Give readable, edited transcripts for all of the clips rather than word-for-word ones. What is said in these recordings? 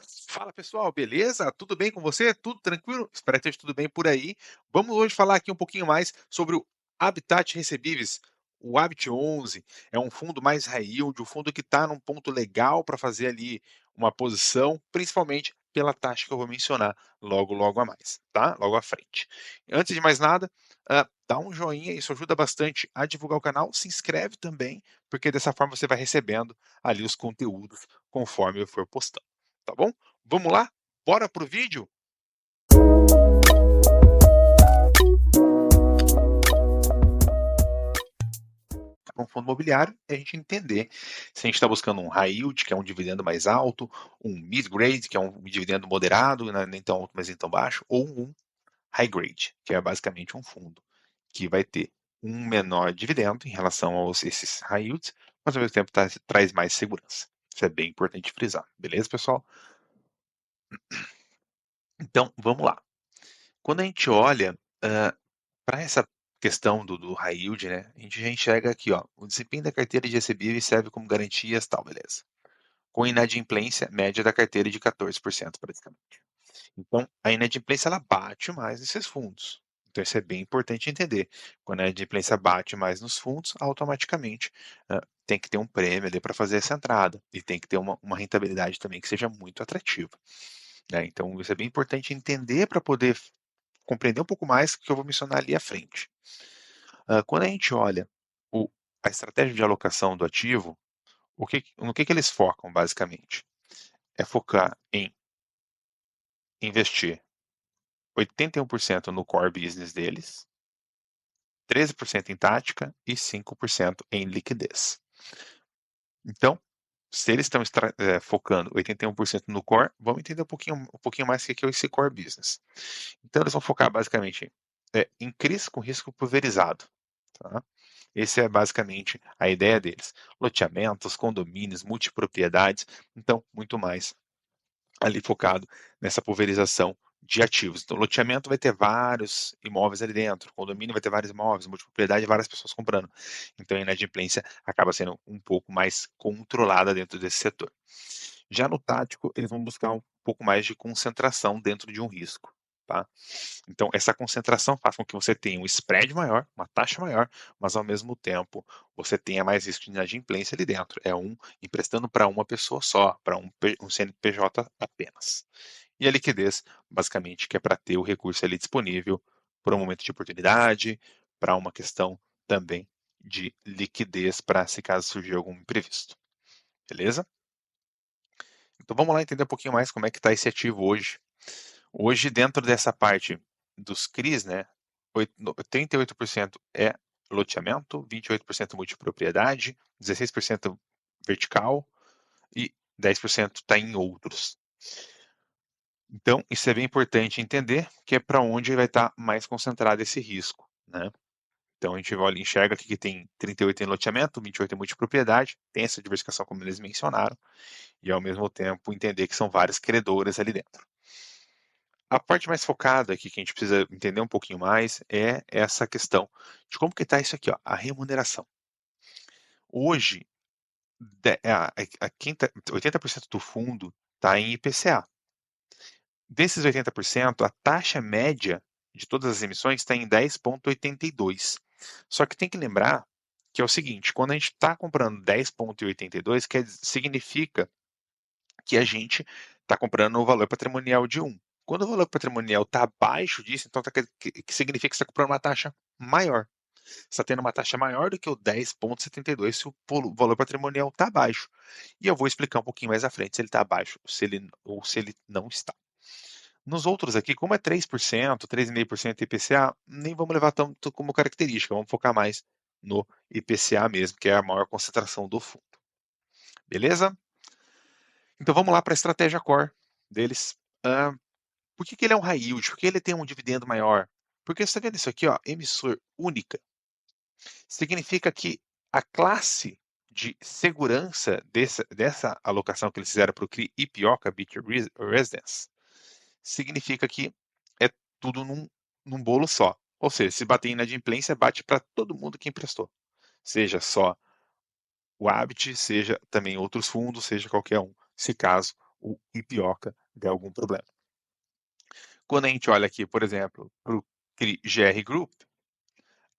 Fala pessoal, beleza? Tudo bem com você? Tudo tranquilo? Espero que esteja tudo bem por aí. Vamos hoje falar aqui um pouquinho mais sobre o Habitat Recebíveis. O Habit 11 é um fundo mais high yield, um fundo que está num ponto legal para fazer ali uma posição, principalmente pela taxa que eu vou mencionar logo a mais, tá? Logo à frente. Antes de mais nada, dá um joinha, isso ajuda bastante a divulgar o canal. Se inscreve também, porque dessa forma você vai recebendo ali os conteúdos conforme eu for postando, tá bom? Vamos lá? Bora pro vídeo? Um fundo imobiliário é a gente entender se a gente está buscando um high yield, que é um dividendo mais alto, um mid grade, que é um dividendo moderado, né, nem tão alto, mas nem tão baixo, ou um high grade, que é basicamente um fundo que vai ter um menor dividendo em relação aos esses high yields, mas ao mesmo tempo traz mais segurança. Isso é bem importante frisar, beleza, pessoal? Então, vamos lá. Quando a gente olha para essa questão do high yield, né, a gente já enxerga aqui, ó, o desempenho da carteira de recebíveis serve como garantias, tal, beleza. Com inadimplência média da carteira de 14% praticamente. Então, a inadimplência ela bate mais nesses fundos. Então, isso é bem importante entender. Quando a inadimplência bate mais nos fundos, automaticamente tem que ter um prêmio ali para fazer essa entrada. E tem que ter uma rentabilidade também que seja muito atrativa, né? Então, isso é bem importante entender para poder compreender um pouco mais o que eu vou mencionar ali à frente. Quando a gente olha o a estratégia de alocação do ativo, no que eles focam basicamente? É focar em investir 81% no core business deles, 13% em tática e 5% em liquidez. Então, se eles estão focando 81% no core, vamos entender um pouquinho mais o que é esse core business. Então, eles vão focar basicamente em CRIs com risco pulverizado. Tá? Esse é basicamente a ideia deles. Loteamentos, condomínios, multipropriedades, então muito mais ali focado nessa pulverização de ativos. Então, loteamento vai ter vários imóveis ali dentro, condomínio vai ter vários imóveis, multipropriedade, várias pessoas comprando. Então, a inadimplência acaba sendo um pouco mais controlada dentro desse setor. Já no tático, eles vão buscar um pouco mais de concentração dentro de um risco. Tá? Então, essa concentração faz com que você tenha um spread maior, uma taxa maior, mas ao mesmo tempo você tenha mais risco de inadimplência ali dentro. É um emprestando para uma pessoa só, para um CNPJ apenas. E a liquidez, basicamente, que é para ter o recurso ali disponível para um momento de oportunidade, para uma questão também de liquidez para se caso surgir algum imprevisto. Beleza? Então vamos lá entender um pouquinho mais como é que está esse ativo hoje. Hoje, dentro dessa parte dos CRIs, né, 38% é loteamento, 28% multipropriedade, 16% vertical e 10% está em outros. Então, isso é bem importante entender, que é para onde vai estar mais concentrado esse risco, né? Então, a gente olha, enxerga aqui que tem 38 em loteamento, 28 em multipropriedade, tem essa diversificação como eles mencionaram, e ao mesmo tempo entender que são várias credores ali dentro. A parte mais focada aqui, que a gente precisa entender um pouquinho mais, é essa questão de como que está isso aqui, ó, a remuneração. Hoje, a 80% do fundo está em IPCA. Desses 80%, a taxa média de todas as emissões está em 10,82. Só que tem que lembrar que é o seguinte, quando a gente está comprando 10,82, significa que a gente está comprando o valor patrimonial de 1. Quando o valor patrimonial está abaixo disso, então que significa que você está comprando uma taxa maior. Você está tendo uma taxa maior do que o 10,72 se o valor patrimonial está abaixo. E eu vou explicar um pouquinho mais à frente se ele está abaixo ou se ele não está. Nos outros aqui, como é 3%, 3,5% IPCA, nem vamos levar tanto como característica, vamos focar mais no IPCA mesmo, que é a maior concentração do fundo. Beleza? Então vamos lá para a estratégia core deles. Por que ele é um high yield? Por que ele tem um dividendo maior? Porque você está vendo isso aqui, ó, emissor única. Significa que a classe de segurança dessa alocação que eles fizeram para o CRI Ipioca Beach Residence, significa que é tudo num bolo só. Ou seja, se bater inadimplência, bate para todo mundo que emprestou. Seja só o Habit, seja também outros fundos, seja qualquer um, se caso o Ipioca der algum problema. Quando a gente olha aqui, por exemplo, para o GR Group,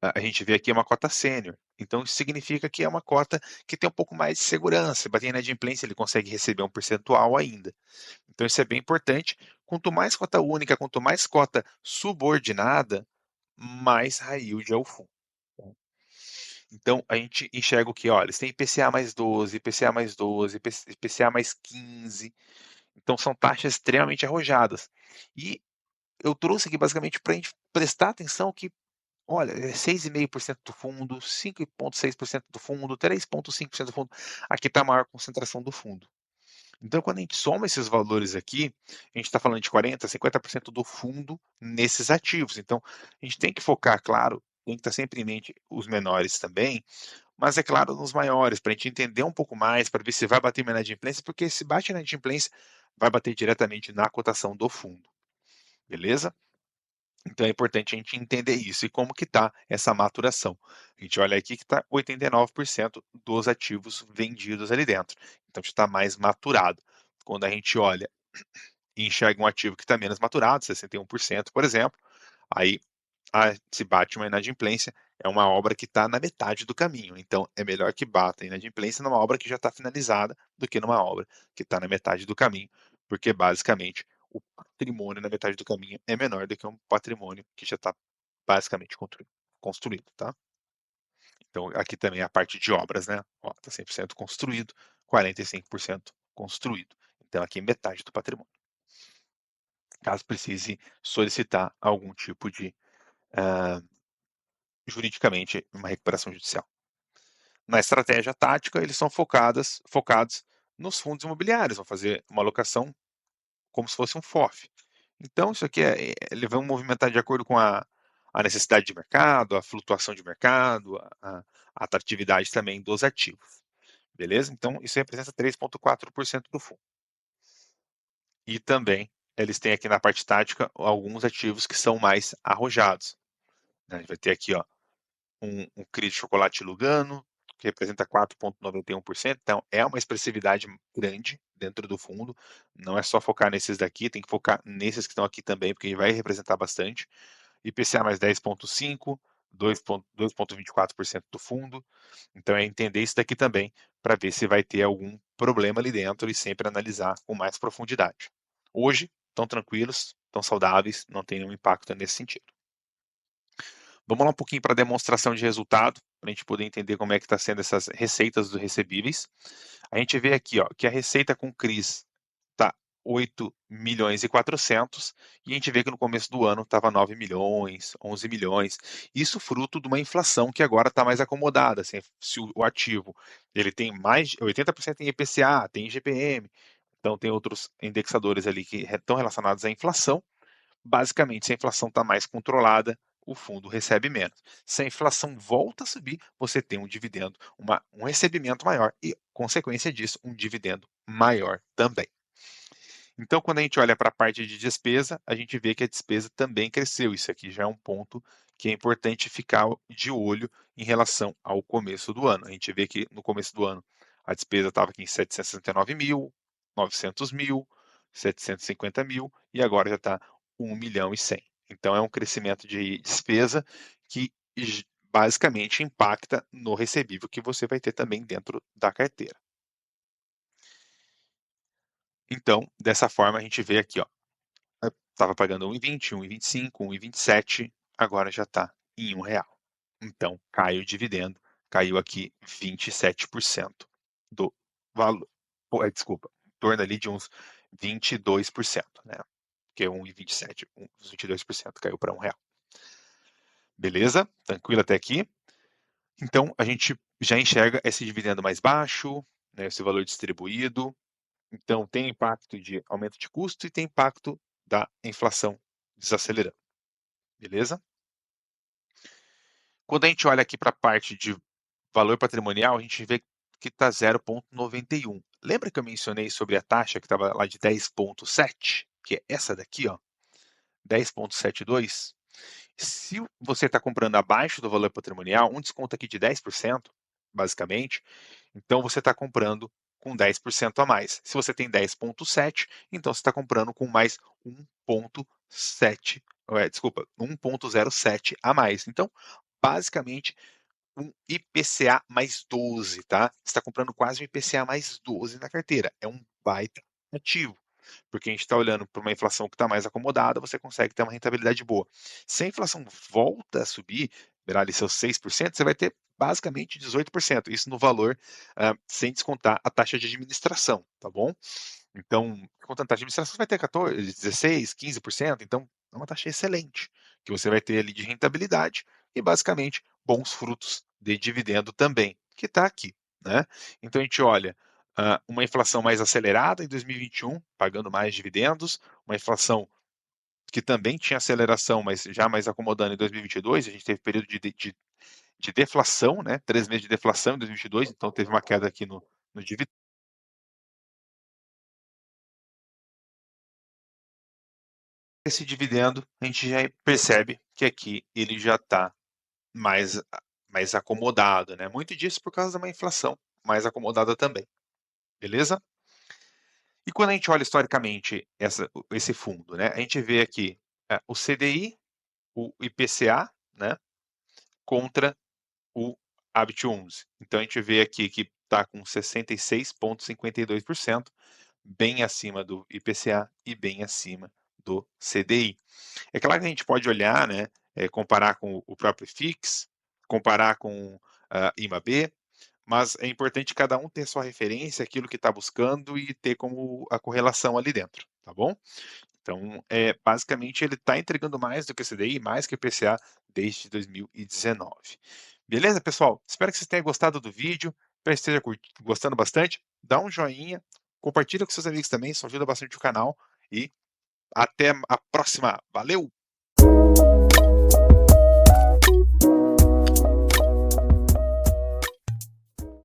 a gente vê aqui uma cota sênior. Então isso significa que é uma cota que tem um pouco mais de segurança. Se bater em inadimplência, ele consegue receber um percentual ainda. Então isso é bem importante. Quanto mais cota única, quanto mais cota subordinada, mais high yield é o fundo. Então a gente enxerga o que? Olha, eles têm IPCA mais 12, IPCA mais 12, IPCA mais 15. Então são taxas extremamente arrojadas. E eu trouxe aqui basicamente para a gente prestar atenção que, olha, é 6,5% do fundo, 5,6% do fundo, 3,5% do fundo. Aqui está a maior concentração do fundo. Então, quando a gente soma esses valores aqui, a gente está falando de 40%, 50% do fundo nesses ativos. Então, a gente tem que focar, claro, tem que estar sempre em mente os menores também, mas é claro, nos maiores, para a gente entender um pouco mais, para ver se vai bater uma inadimplência, porque se bate na inadimplência, vai bater diretamente na cotação do fundo. Beleza? Então é importante a gente entender isso e como que está essa maturação. A gente olha aqui que está 89% dos ativos vendidos ali dentro. Então está mais maturado. Quando a gente olha e enxerga um ativo que está menos maturado, 61%, por exemplo, aí se bate uma inadimplência, é uma obra que está na metade do caminho. Então é melhor que bata a inadimplência numa obra que já está finalizada do que numa obra que está na metade do caminho, porque basicamente o patrimônio na metade do caminho é menor do que um patrimônio que já está basicamente construído, tá? Então aqui também a parte de obras, né? Ó, tá 100% construído, 45% construído. Então aqui metade do patrimônio. Caso precise solicitar algum tipo de juridicamente uma recuperação judicial. Na estratégia tática, eles são focados nos fundos imobiliários, vão fazer uma alocação como se fosse um FOF. Então, isso aqui eles vão movimentar de acordo com a necessidade de mercado, a flutuação de mercado, a atratividade também dos ativos. Beleza? Então, isso representa 3,4% do fundo. E também, eles têm aqui na parte tática alguns ativos que são mais arrojados. A gente vai ter aqui, ó, um CRI de chocolate Lugano, que representa 4,91%. Então, é uma expressividade grande dentro do fundo. Não é só focar nesses daqui, tem que focar nesses que estão aqui também, porque vai representar bastante. IPCA mais 10,5%, 2,24% do fundo. Então, é entender isso daqui também, para ver se vai ter algum problema ali dentro e sempre analisar com mais profundidade. Hoje, estão tranquilos, estão saudáveis, não tem nenhum impacto nesse sentido. Vamos lá um pouquinho para a demonstração de resultado, para a gente poder entender como é que está sendo essas receitas dos recebíveis. A gente vê aqui, ó, que a receita com CRIs está 8 milhões e 400, e a gente vê que no começo do ano estava 9 milhões, 11 milhões. Isso fruto de uma inflação que agora está mais acomodada. Assim, se o ativo ele tem mais de 80% em IPCA, tem IGPM, então tem outros indexadores ali que estão relacionados à inflação. Basicamente, se a inflação está mais controlada, o fundo recebe menos. Se a inflação volta a subir, você tem um dividendo, um recebimento maior e, consequência disso, um dividendo maior também. Então, quando a gente olha para a parte de despesa, a gente vê que a despesa também cresceu. Isso aqui já é um ponto que é importante ficar de olho em relação ao começo do ano. A gente vê que no começo do ano a despesa estava aqui em 769 mil, 900 mil, 750 mil e agora já está 1 milhão e 100. Então é um crescimento de despesa que basicamente impacta no recebível que você vai ter também dentro da carteira. Então, dessa forma, a gente vê aqui, ó, estava pagando 1,20, 1,25, 1,27, agora já está em R$ 1. Então, cai o dividendo, caiu aqui 27% do valor. Desculpa, em torno ali de uns 22%, né? Porque 1,27, uns 22% caiu para R$ 1. Beleza? Tranquilo até aqui? Então, a gente já enxerga esse dividendo mais baixo, né, esse valor distribuído. Então, tem impacto de aumento de custo e tem impacto da inflação desacelerando. Beleza? Quando a gente olha aqui para a parte de valor patrimonial, a gente vê que está 0,91. Lembra que eu mencionei sobre a taxa que estava lá de 10,7? Que é essa daqui, ó, 10,72? Se você está comprando abaixo do valor patrimonial, um desconto aqui de 10%, basicamente, então você está comprando com 10% a mais. Se você tem 10,7, então você está comprando com mais 1,7, desculpa, 1,07 a mais. Então, basicamente, um IPCA mais 12, tá? Você está comprando quase um IPCA mais 12 na carteira. É um baita ativo, porque a gente está olhando para uma inflação que está mais acomodada, você consegue ter uma rentabilidade boa. Se a inflação volta a subir, virar ali seus 6%, você vai ter basicamente 18%. Isso no valor, sem descontar a taxa de administração, tá bom? Então, contando taxa de administração, você vai ter 14, 16, 15%. Então, é uma taxa excelente que você vai ter ali de rentabilidade e, basicamente, bons frutos de dividendo também, que está aqui, né? Então, a gente olha uma inflação mais acelerada em 2021, pagando mais dividendos, uma inflação que também tinha aceleração, mas já mais acomodando em 2022, a gente teve período de deflação, né? 3 meses de deflação em 2022, então teve uma queda aqui no dividendo. Esse dividendo, a gente já percebe que aqui ele já está mais, mais acomodado, né? Muito disso por causa de uma inflação mais acomodada também, beleza? E quando a gente olha historicamente esse fundo, né? A gente vê aqui o CDI, o IPCA, né? Contra o Habitat 11. Então a gente vê aqui que está com 66,52%, bem acima do IPCA e bem acima do CDI. É claro que a gente pode olhar, né, comparar com o próprio FIX, comparar com IMAB, mas é importante cada um ter sua referência, aquilo que está buscando e ter como a correlação ali dentro, tá bom? Então, basicamente, ele está entregando mais do que o CDI, mais que o IPCA desde 2019. Beleza, pessoal? Espero que vocês tenham gostado do vídeo, espero que esteja gostando bastante. Dá um joinha, compartilha com seus amigos também, isso ajuda bastante o canal. E até a próxima. Valeu!